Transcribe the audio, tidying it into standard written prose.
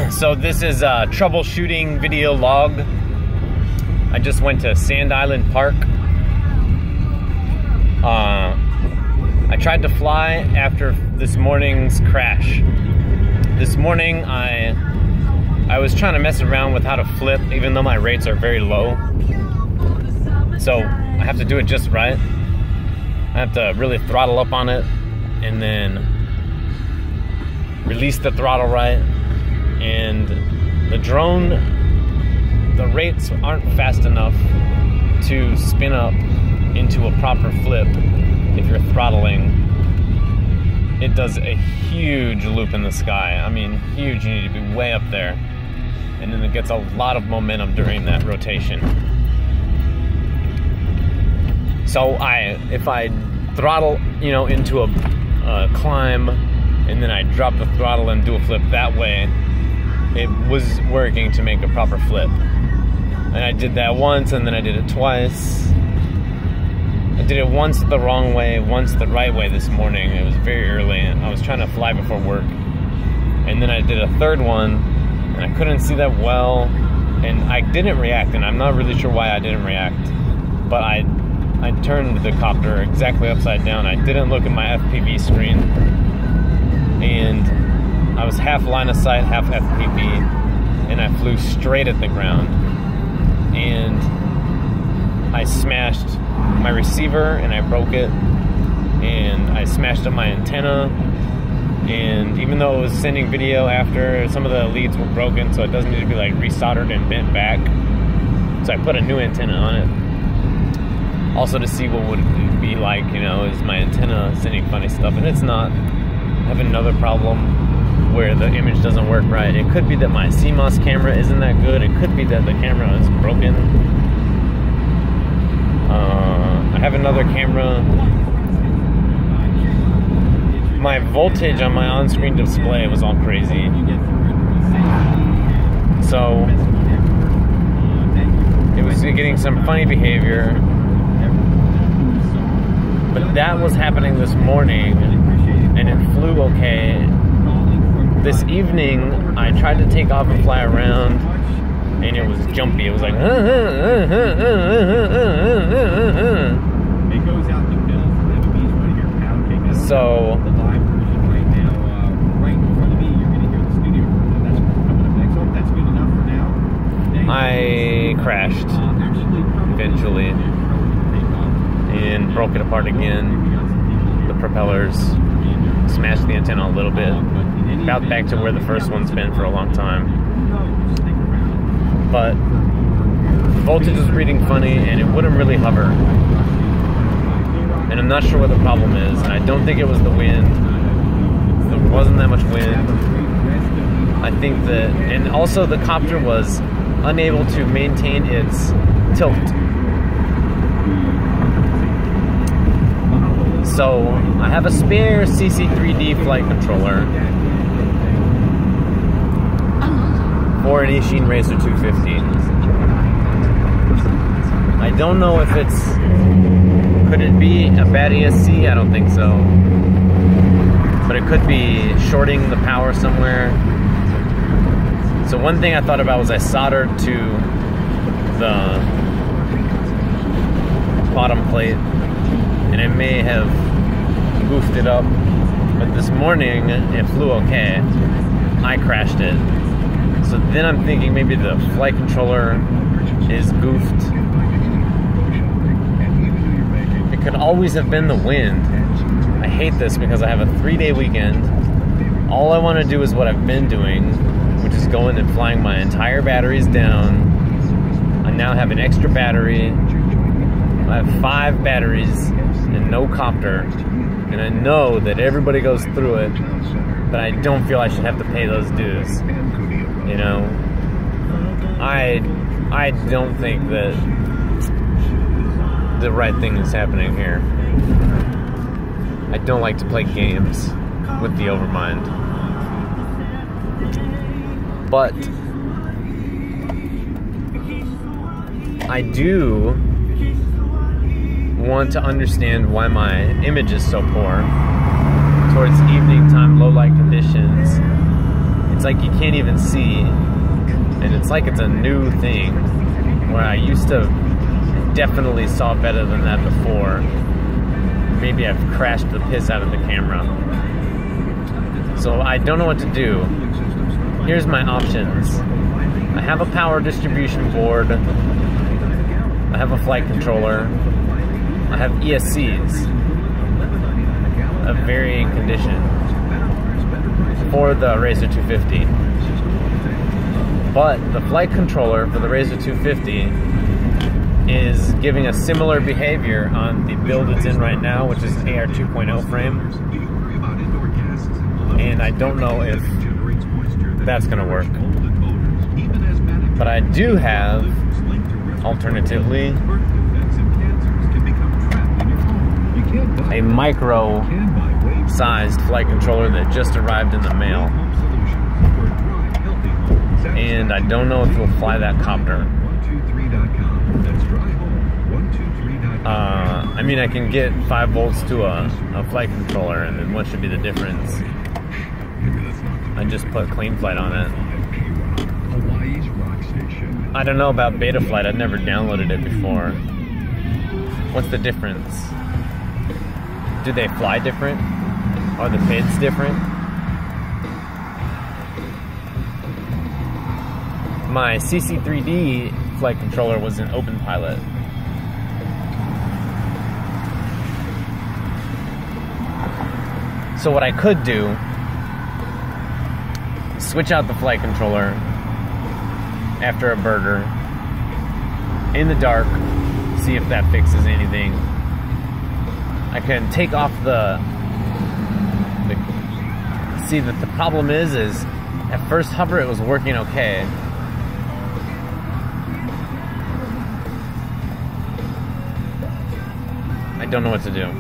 So this is a troubleshooting video log. I just went to Sand Island Park. I tried to fly after this morning's crash. This morning I was trying to mess around with how to flip, even though my rates are very low. So I have to do it just right. I have to really throttle up on it and then release the throttle right. And the drone, the rates aren't fast enough to spin up into a proper flip if you're throttling. It does a huge loop in the sky. I mean, huge. You need to be way up there. And then it gets a lot of momentum during that rotation. So if I throttle, into a climb, and then I drop the throttle and do a flip that way, it was working to make a proper flip. And I did that once, and then I did it twice. I did it once the wrong way, once the right way this morning. It was very early, and I was trying to fly before work. And then I did a third one, and I couldn't see that well, and I didn't react, and I'm not really sure why I didn't react. But I turned the copter exactly upside down. I didn't look at my FPV screen, and I was half line of sight, half FPV, and I flew straight at the ground. And I smashed my receiver, and I broke it, and I smashed up my antenna. And even though it was sending video after, some of the leads were broken, so it doesn't need to be like resoldered and bent back. So I put a new antenna on it, also to see what would it be like, is my antenna sending funny stuff, and it's not. I have another problem where the image doesn't work right. It could be that my CMOS camera isn't that good. It could be that the camera is broken. I have another camera. My voltage on my on-screen display was all crazy. So it was getting some funny behavior. But that was happening this morning, and it flew okay. This evening, I tried to take off and fly around, and it was jumpy. It was like, so I crashed eventually and broke it apart again. The propellers smashed the antenna a little bit, about back to where the first one's been for a long time. But the voltage was reading funny, and it wouldn't really hover. And I'm not sure what the problem is, and I don't think it was the wind. There wasn't that much wind. I think that, and also the copter was unable to maintain its tilt. So I have a spare CC3D flight controller for an Ishin Racer 250. I don't know if could it be a bad ESC? I don't think so. But it could be shorting the power somewhere. So one thing I thought about was I soldered to the bottom plate, and it may have goofed it up. But this morning, it flew okay. I crashed it. So then I'm thinking maybe the flight controller is goofed. It could always have been the wind. I hate this because I have a 3-day weekend. All I want to do is what I've been doing, which is going and flying my entire batteries down. I now have an extra battery. I have 5 batteries and no copter. And I know that everybody goes through it, but I don't feel I should have to pay those dues. I don't think that the right thing is happening here. I don't like to play games with the Overmind. But I do want to understand why my image is so poor towards evening time, low light conditions. It's like you can't even see, and it's like it's a new thing, where I used to definitely saw better than that before. Maybe I've crashed the piss out of the camera. So I don't know what to do. Here's my options. I have a power distribution board. I have a flight controller. I have ESCs of varying condition for the Razor 250. But the flight controller for the Razor 250 is giving a similar behavior on the build it's in right now, which is an AR 2.0 frame. And I don't know if that's going to work. But I do have, alternatively, a micro-sized flight controller that just arrived in the mail. And I don't know if it'll fly that copter. I mean, I can get 5 volts to a flight controller, and then what should be the difference? I just put Clean Flight on it. I don't know about Betaflight. I've never downloaded it before. What's the difference? Do they fly different? Are the PIDs different? My CC3D flight controller was an open pilot. So what I could do, switch out the flight controller after a burger in the dark, see if that fixes anything. I can take off see that the problem is at first hover it was working okay. I don't know what to do.